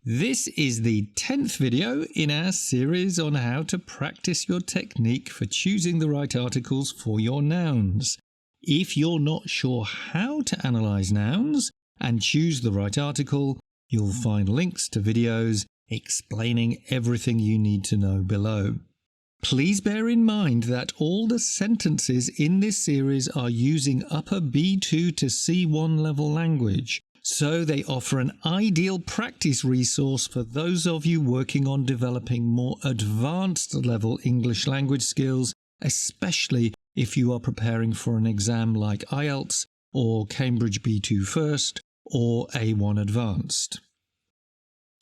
This is the 10th video in our series on how to practice your technique for choosing the right articles for your nouns. If you're not sure how to analyse nouns and choose the right article, you'll find links to videos explaining everything you need to know below. Please bear in mind that all the sentences in this series are using upper B2 to C1 level language, so they offer an ideal practice resource for those of you working on developing more advanced level English language skills, especially if you are preparing for an exam like IELTS or Cambridge B2 First or A1 Advanced.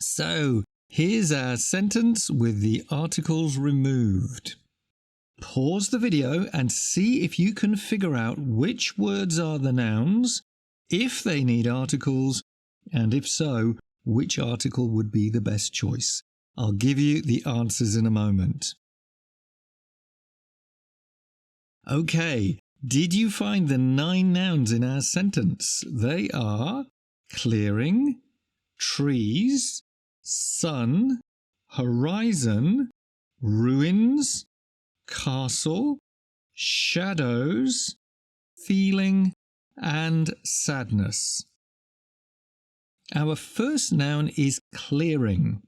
So, here's our sentence with the articles removed. Pause the video and see if you can figure out which words are the nouns, if they need articles, and if so, which article would be the best choice. I'll give you the answers in a moment. Okay, did you find the 9 nouns in our sentence? They are clearing, trees, sun, horizon, ruins, castle, shadows, feeling, and sadness. Our first noun is clearing.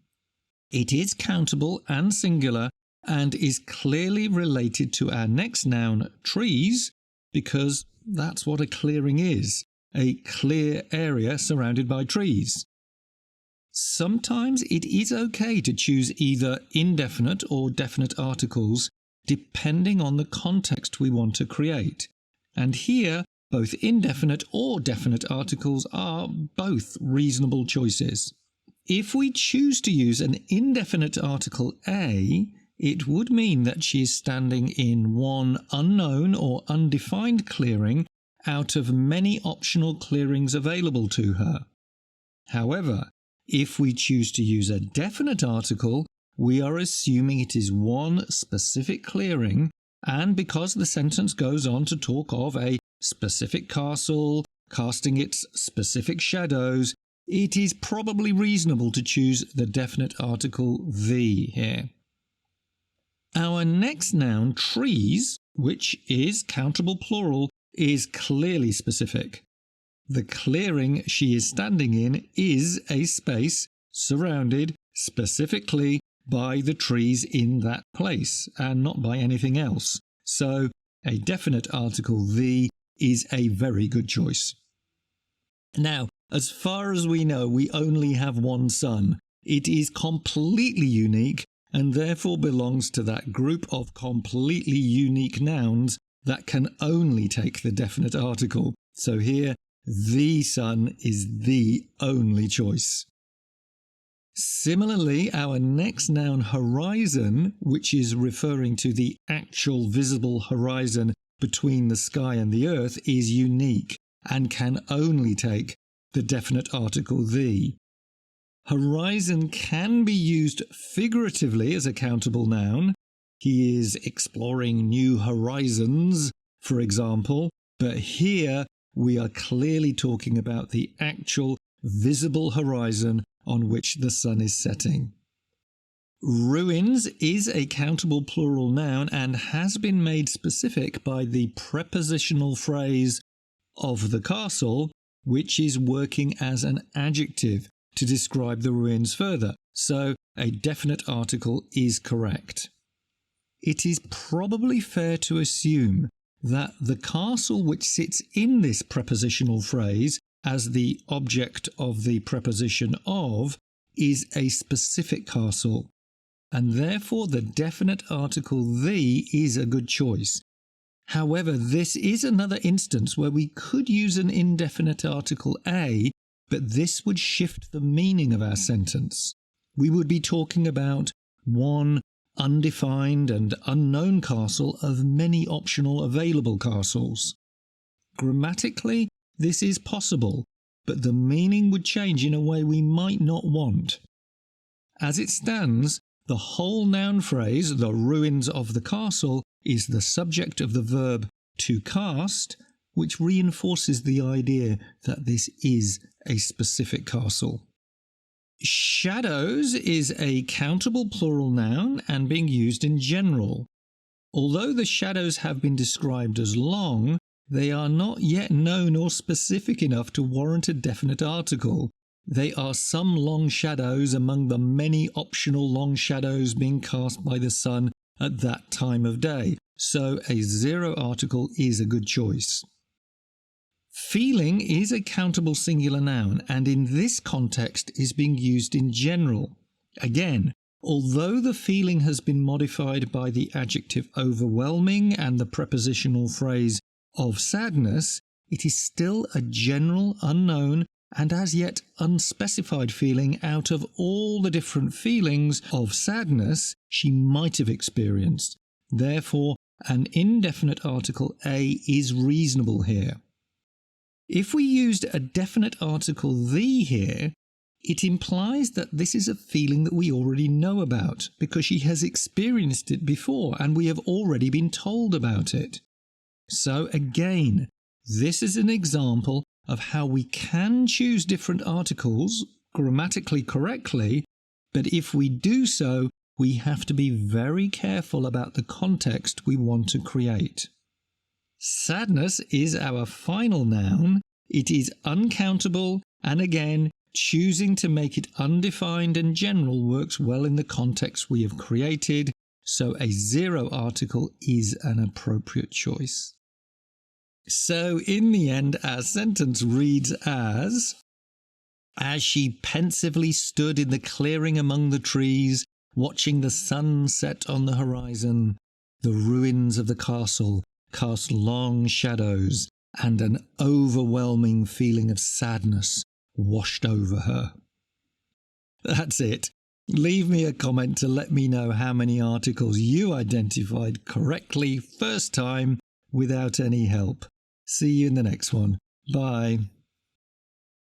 It is countable and singular and is clearly related to our next noun, trees, because that's what a clearing is, a clear area surrounded by trees. Sometimes it is okay to choose either indefinite or definite articles depending on the context we want to create. And here, both indefinite or definite articles are both reasonable choices. If we choose to use an indefinite article A, it would mean that she is standing in one unknown or undefined clearing out of many optional clearings available to her. However, if we choose to use a definite article, we are assuming it is one specific clearing, and because the sentence goes on to talk of a specific castle, casting its specific shadows, it is probably reasonable to choose the definite article the here. Our next noun, trees, which is countable plural, is clearly specific. The clearing she is standing in is a space surrounded specifically by the trees in that place and not by anything else. So a definite article the is a very good choice. Now, as far as we know, we only have one sun. It is completely unique and therefore belongs to that group of completely unique nouns that can only take the definite article. So here, the sun is the only choice. Similarly, our next noun, horizon, which is referring to the actual visible horizon between the sky and the earth, is unique and can only take the definite article the. Horizon can be used figuratively as a countable noun. He is exploring new horizons, for example, but here we are clearly talking about the actual visible horizon on which the sun is setting. Ruins is a countable plural noun and has been made specific by the prepositional phrase of the castle, which is working as an adjective to describe the ruins further, so a definite article is correct. It is probably fair to assume that the castle which sits in this prepositional phrase as the object of the preposition of is a specific castle, and therefore the definite article the is a good choice. However, this is another instance where we could use an indefinite article a, but this would shift the meaning of our sentence. We would be talking about one undefined and unknown castle of many optional available castles. Grammatically, this is possible, but the meaning would change in a way we might not want. As it stands, the whole noun phrase, the ruins of the castle, is the subject of the verb to cast, which reinforces the idea that this is a specific castle. Shadows is a countable plural noun and being used in general. Although the shadows have been described as long, they are not yet known or specific enough to warrant a definite article. They are some long shadows among the many optional long shadows being cast by the sun at that time of day, so a zero article is a good choice. Feeling is a countable singular noun and in this context is being used in general. Again, although the feeling has been modified by the adjective overwhelming and the prepositional phrase of sadness, it is still a general, unknown, and as yet unspecified feeling out of all the different feelings of sadness she might have experienced. Therefore, an indefinite article a is reasonable here. If we used a definite article the here, it implies that this is a feeling that we already know about because she has experienced it before and we have already been told about it. So again, this is an example of how we can choose different articles grammatically correctly, but if we do so, we have to be very careful about the context we want to create. Sadness is our final noun. It is uncountable, and again, choosing to make it undefined and general works well in the context we have created, so a zero article is an appropriate choice. So in the end, our sentence reads as she pensively stood in the clearing among the trees, watching the sun set on the horizon, the ruins of the castle cast long shadows, and an overwhelming feeling of sadness washed over her. That's it. Leave me a comment to let me know how many articles you identified correctly first time without any help. See you in the next one. Bye.